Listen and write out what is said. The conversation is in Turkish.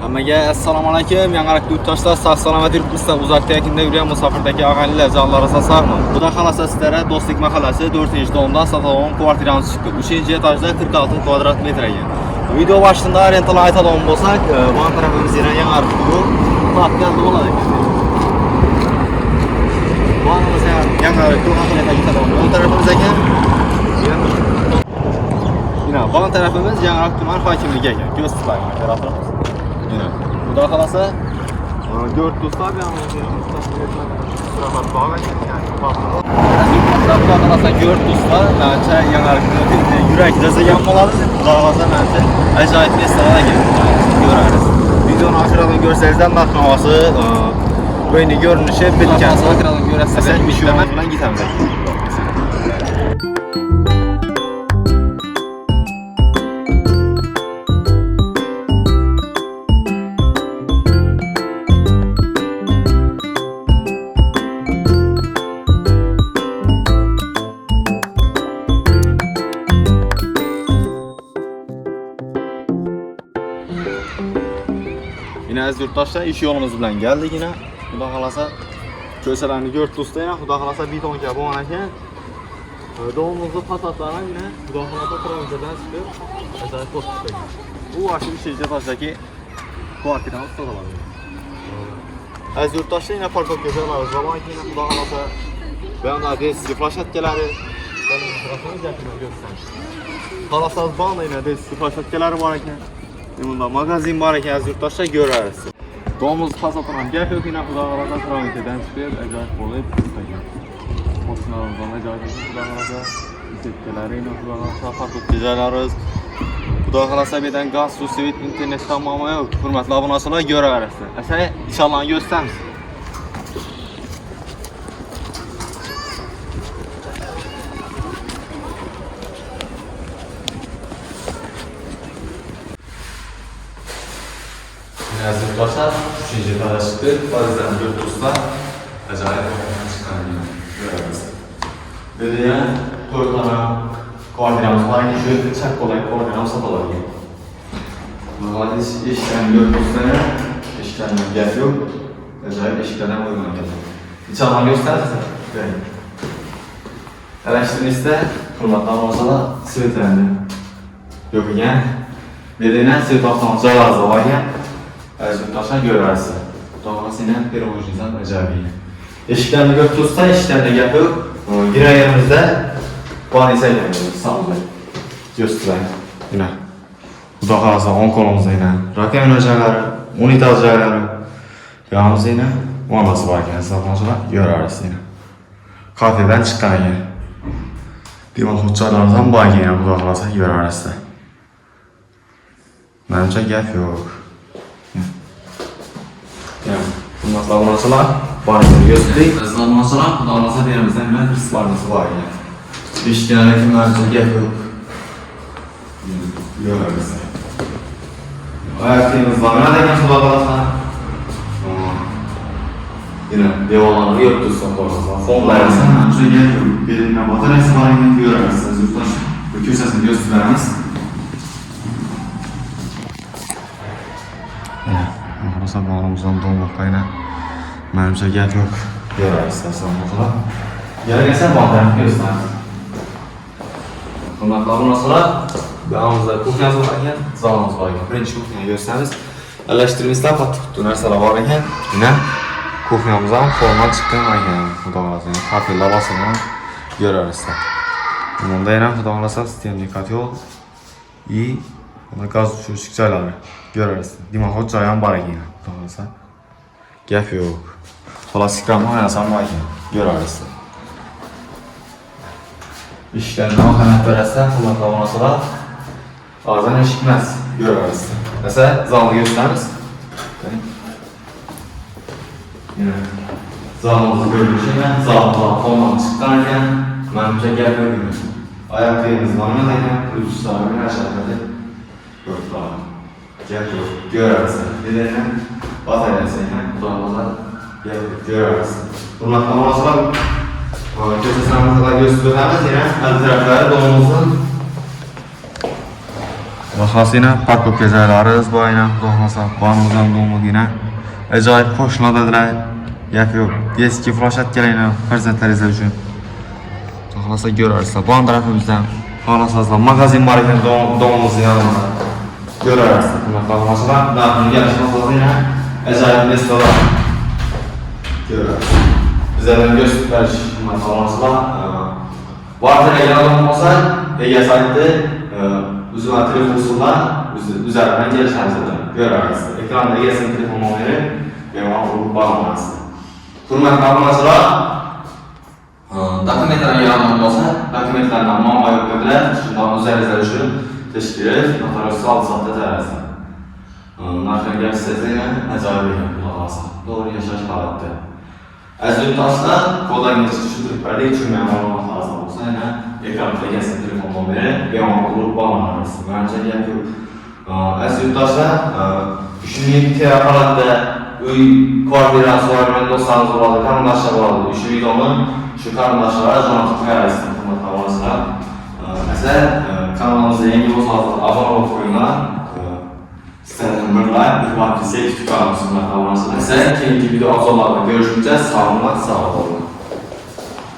Hammaga assalomu alaykum. Yangilik yurtdoshlar, sog' salomat yuribmizda. Uzakda yaqinda yurgan musofirdagi og'aynilar, jonlari sog'mi? Xudo xolasa sizlarga Do'stlik mahallasi 4-domdan sotadigan kvartiramiz chiqdi. 3-etajda 46 kvadrat metr ekan. Video boshida rental aytadigan bo'lsak, bu tarafimizda yangilik bu platkan bo'ladi ekan. Bu anamizga yangilik bu haqida aytadigan. Bu tarafimizda ekan. Yine bu tarafimiz yangilik tuman hokimligi ekan. Ko'z tutmayman operatorimiz. Xudo xolasa 4 do'stlar bilan yurak jazagan bo'ladi. Xudo xolasa menimcha ajoyib restoran ekan. Ko'ramiz. Videoni oxiridan ko'rsangizlar narx-navosi, o'yini ko'rinishi bitgan. Oxiridan ko'rasizlar, bittaman bilan ketamiz. Yine az yurtdoshlar ish yo'limiz bilan keldik yine. Xudo xolasa ko'chalarni ko'rib turibsizlar, xudo xolasa betonga bo'lgan ekan. Domimizni patatlarni yine xudo xolasa Torontodan chiqib, ajoyib po'stga. Bu ashu 3-etajdagi kvartiramiz so'raladi. Az yurtdoshlar yine parkovka joylarimiz bor ekan, xudo xolasa bunda desiz plashatkalari, xolasa banda yine desiz plashatkalari bor ekan. Bunda magazin bor ekan, az yurtdoshlar ko'rasiz. Domimiz pasatdan gap yo'q, yine xudo xolasa Torontodan chiqib, ajoyib bo'lib turgan. Qo'shnilarimizdan ajoyib xudo xolasa tekkalari, xudo xolasa parkovka joylarimiz. Xudo xolasa bedan gaz, suv, svit, internet tamomı yo'q. Hurmatli obunachilar ko'rasiz. Asa inshaalloh ko'rsatamiz. Yazık başlar, 3. etajda chiqdi, farizdan yurtdoshlar ajoyib chiqqanini ko'ramiz. Burada yana 4 tane kvartiramiz bor ekan, shu chaqqolak kvartiramiz sotiladi. Muhadis eshikdan yurtdoshlar, eshikdan gap yo'q, ajoyib eshiklardan o'ygan ekan. İnşallah gösteririz. Araştırmamızda hurmatli obunachilar svetlarni yo'qigan, bedenan svet avtomobillar bor ekan. Yurtdoshlar ko'rasiz. Xudo xolasa yana perovojdizdan ajoyib. Eshiklarni ko'rib tursa, eshiklarda gap yo'q. Girayerimizda polisiyalar sog'lik. Gösteren. Yine. Xudo xolasa 10 kolumuzda yana rakamli joylari, unitar joylari. Yonimizda yana vannasi bor ekan, obunachilar ko'rasiz yana. Kafedan chiqqan ekan. Divan hujjatlarimiz ham bor ekan, xudo xolasa ko'rasiz. Menimcha gap yo'q. Hurmatli obunachilar, barcha yo'qdik. Aziz obunachilar, xudo xolasa berimizdan nima rislarimiz bor ekan. Eshitganlar kimlarcha gap yo'q. Ko'ramiz. Aytimiz bor ekan, xudo xolasa. Yine devorlarni yopib tursin bo'lsa, fonlarimiz ham shu gap yo'q. Berilgan batareyasi bor ekan, ko'ramiz. Yurtdosh ko'chasini ko'rsatamiz. Xolasa bağlamızdan dolmoqlayna. Menimcha gap yo'q. Ko'rasiz, assalomu Yaragasa bağlarni ko'rsatamiz. Hurmatli obunachilar, bag'imizda kuxnyamiz bor ekan, zalimiz bor ekan. Birinchi kuxnyani ko'rsatamiz. Alashtirimizda qattiq narsalar bor ekan. Yine kuxnyamiz ham forma chiqqan ekan. Xudo xolasa, kafellar bosini ko'rasiz. Bunda yana xudo xolasa sistemli katyol и gaz tushirish joylari ko'rasiz. Dimoqot joyi ham bor ekan. Xudo xolasa gap yo'q. Plastik ramonasi ham bor ekan. Ko'rasiz. Ishlarni oxirlab berasiz, hurmatli obunachilar. Hozir eshik emas, ko'rasiz. Esa zalni ko'rsatamiz. Zalimiz ko'rinishi bilan zaldan forma chiqqan ekan. Menimcha gap yo'q. Oyoqlarimiz mana ekan, uluslarni aşağıda ko'rib gap yo'q. Ko'rasiz. Dedan batareyasi ham xudo xolasa gap ko'rasiz. Hurmatli obunachilar, ko'chalarimizni gösteramiz. Yana taraflari domimizni Va xosina parkovka joylari o'zboyina, xohlasa bormizdan do'mligina. Ajoyib qo'shnilardalar. Gap yo'q. Eski floshatkalarni farzandlaringiz uchun. Xohlasa ko'rarsizlar. Bu tarafimizdan xohlasizlar magazin bor ekan domimizni yonida. Ko'rarsizlar. Xohlasa narxini kelishmoqda ajoyib restoran. Ko'rarsizlar. Bizlarga ko'rsatib berish xohlasizlar. Vaqtida odam bo'lsa, egasi aytdi, o'zimizning telefon usullar üzerinden geliştirildi. Görürsünüz. Ekranda egasinin telefon nomeri ve ona vurup bağlamanızı. Hürmetli abonasilar, dokumentlarga yordam bo'lsa, dokumentlardan muammo yo'q dedilar. Shundan o'zlaringiz uchun tashkil notarial soatda tayyorlaysiz. Narxini gapirsangiz ajoyib ekan, xulosa. To'g'ri yashash holatda. Aziz yurtdoshlar, kodlarni tushuntirib berdik, tushunmagan ma'lumotlar lazım bo'lsa, yana ekranda egasinin telefon nomeri ve ona vurup bağlamanızı. Menimcha gap yo'q. Aziz yurtdoshlar, shunday tera holatda uy kvartirasi so'ragan do'stlarimiz bo'ladi, qarindoshlar bo'ladi. Shu videoni shu qarindoshlarga jo'natib qo'yasiz, hurmatli abonasilar. Agar kanalimizga yangi bo'lsangiz, obuna bo'lib qo'yinglar. Sizlardan bir like, bir parcha kutib qolamiz, hurmatli abonasilar. Keyingi video obzorlarda ko'rishguncha sog' bo'ling.